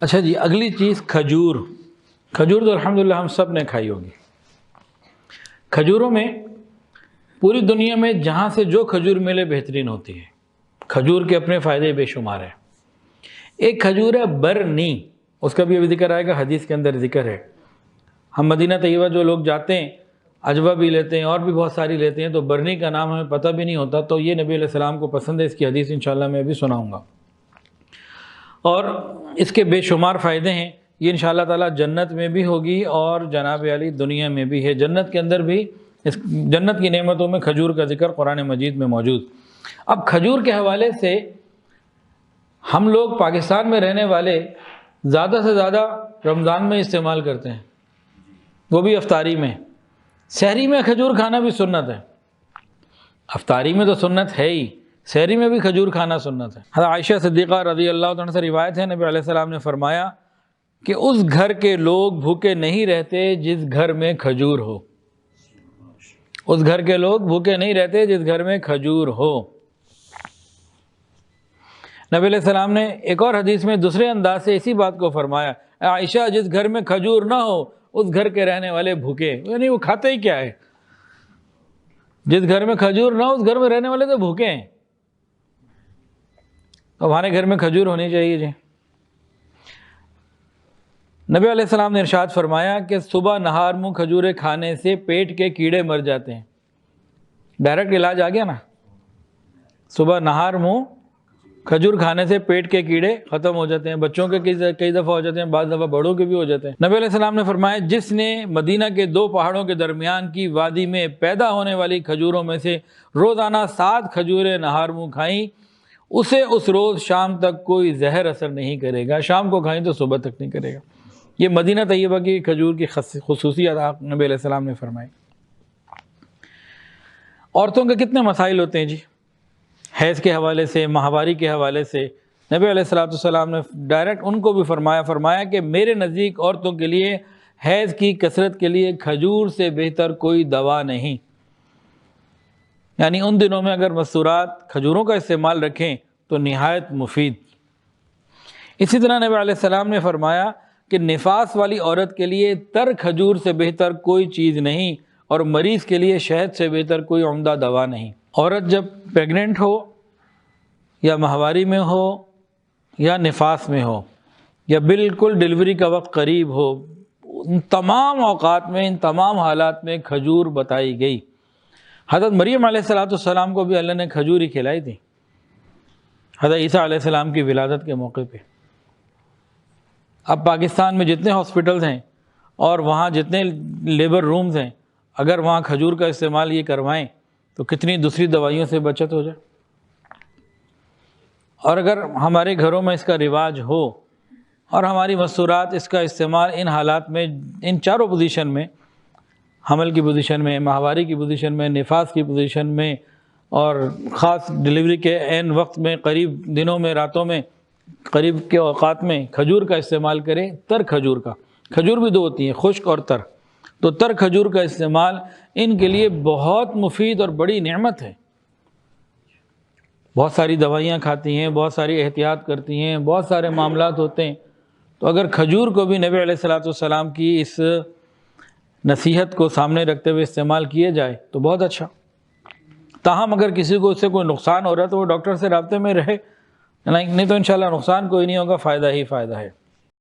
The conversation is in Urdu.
اچھا جی، اگلی چیز کھجور تو الحمدللہ ہم سب نے کھائی ہوگی۔ کھجوروں میں پوری دنیا میں جہاں سے جو کھجور ملے بہترین ہوتی ہے۔ کھجور کے اپنے فائدے بے شمار ہیں۔ ایک کھجور ہے برنی، اس کا بھی ابھی ذکر آئے گا، حدیث کے اندر ذکر ہے۔ ہم مدینہ طیبہ جو لوگ جاتے ہیں عجوہ بھی لیتے ہیں اور بھی بہت ساری لیتے ہیں، تو برنی کا نام ہمیں پتہ بھی نہیں ہوتا، تو یہ نبی علیہ السلام کو پسند ہے، اس کی حدیث انشاءاللہ میں ابھی سناؤں گا۔ اور اس کے بے شمار فائدے ہیں، یہ انشاءاللہ تعالی جنت میں بھی ہوگی اور جناب علی دنیا میں بھی ہے۔ جنت کے اندر بھی جنت کی نعمتوں میں کھجور کا ذکر قرآن مجید میں موجود۔ اب کھجور کے حوالے سے ہم لوگ پاکستان میں رہنے والے زیادہ سے زیادہ رمضان میں استعمال کرتے ہیں، وہ بھی افطاری میں۔ سحری میں کھجور کھانا بھی سنت ہے، افطاری میں تو سنت ہے ہی، سحری میں بھی کھجور کھانا سنت ہے۔ حضرت عائشہ صدیقہ رضی اللہ عنہ سے روایت ہے، نبی علیہ السلام نے فرمایا کہ اس گھر کے لوگ بھوکے نہیں رہتے جس گھر میں کھجور ہو۔ اس گھر کے لوگ بھوکے نہیں رہتے جس گھر میں کھجور ہو۔ نبی علیہ السلام نے ایک اور حدیث میں دوسرے انداز سے اسی بات کو فرمایا، عائشہ جس گھر میں کھجور نہ ہو اس گھر کے رہنے والے بھوکے، یعنی وہ کھاتے ہی کیا ہے؟ جس گھر میں کھجور نہ ہو اس گھر میں رہنے والے تو بھوکے ہیں۔ تو ہمارے گھر میں کھجور ہونی چاہیے جی۔ نبی علیہ السلام نے ارشاد فرمایا کہ صبح نہار منہ کھجورے کھانے سے پیٹ کے کیڑے مر جاتے ہیں۔ ڈائریکٹ علاج آ گیا نا، صبح نہار منہ کھجور کھانے سے پیٹ کے کیڑے ختم ہو جاتے ہیں۔ بچوں کے کئی دفعہ ہو جاتے ہیں، بعض دفعہ بڑوں کے بھی ہو جاتے ہیں۔ نبی علیہ السلام نے فرمایا جس نے مدینہ کے 2 پہاڑوں کے درمیان کی وادی میں پیدا ہونے والی کھجوروں میں سے روزانہ 7 کھجوریں نہار منہ کھائیں، اسے اس روز شام تک کوئی زہر اثر نہیں کرے گا۔ شام کو کھائیں تو صبح تک نہیں کرے گا۔ یہ مدینہ طیبہ کی کھجور کی خصوصیت نبی علیہ السلام نے فرمائی۔ عورتوں کے کتنے مسائل ہوتے ہیں جی، حیض کے حوالے سے، ماہواری کے حوالے سے۔ نبی علیہ السلام نے ڈائریکٹ ان کو بھی فرمایا کہ میرے نزدیک عورتوں کے لیے حیض کی کثرت کے لیے کھجور سے بہتر کوئی دوا نہیں۔ یعنی ان دنوں میں اگر مستورات کھجوروں کا استعمال رکھیں تو نہایت مفید۔ اسی طرح نبی علیہ السلام نے فرمایا کہ نفاس والی عورت کے لیے تر کھجور سے بہتر کوئی چیز نہیں، اور مریض کے لیے شہد سے بہتر کوئی عمدہ دوا نہیں۔ عورت جب پیگننٹ ہو یا ماہواری میں ہو یا نفاس میں ہو یا بالکل ڈیلیوری کا وقت قریب ہو، ان تمام اوقات میں، ان تمام حالات میں کھجور بتائی گئی۔ حضرت مریم علیہ السلام کو بھی اللہ نے کھجور ہی کھلائی تھی، حضرت عیسیٰ علیہ السلام کی ولادت کے موقع پہ۔ اب پاکستان میں جتنے ہاسپٹلز ہیں اور وہاں جتنے لیبر رومز ہیں، اگر وہاں کھجور کا استعمال یہ کروائیں تو کتنی دوسری دوائیوں سے بچت ہو جائے۔ اور اگر ہمارے گھروں میں اس کا رواج ہو اور ہماری مستورات اس کا استعمال ان حالات میں، ان چاروں پوزیشن میں، حمل کی پوزیشن میں، ماہواری کی پوزیشن میں، نفاس کی پوزیشن میں، اور خاص ڈیلیوری کے عین وقت میں، قریب دنوں میں، راتوں میں، قریب کے اوقات میں کھجور کا استعمال کریں۔ تر کھجور کا، کھجور بھی 2 ہوتی ہیں، خشک اور تر، تو تر کھجور کا استعمال ان کے لیے بہت مفید اور بڑی نعمت ہے۔ بہت ساری دوائیاں کھاتی ہیں، بہت ساری احتیاط کرتی ہیں، بہت سارے معاملات ہوتے ہیں، تو اگر کھجور کو بھی نبی علیہ السلام کی اس نصیحت کو سامنے رکھتے ہوئے استعمال کیے جائے تو بہت اچھا۔ تاہم اگر کسی کو اس سے کوئی نقصان ہو رہا ہے تو وہ ڈاکٹر سے رابطے میں رہے، نہیں تو انشاءاللہ نقصان کوئی نہیں ہوگا، فائدہ ہی فائدہ ہے۔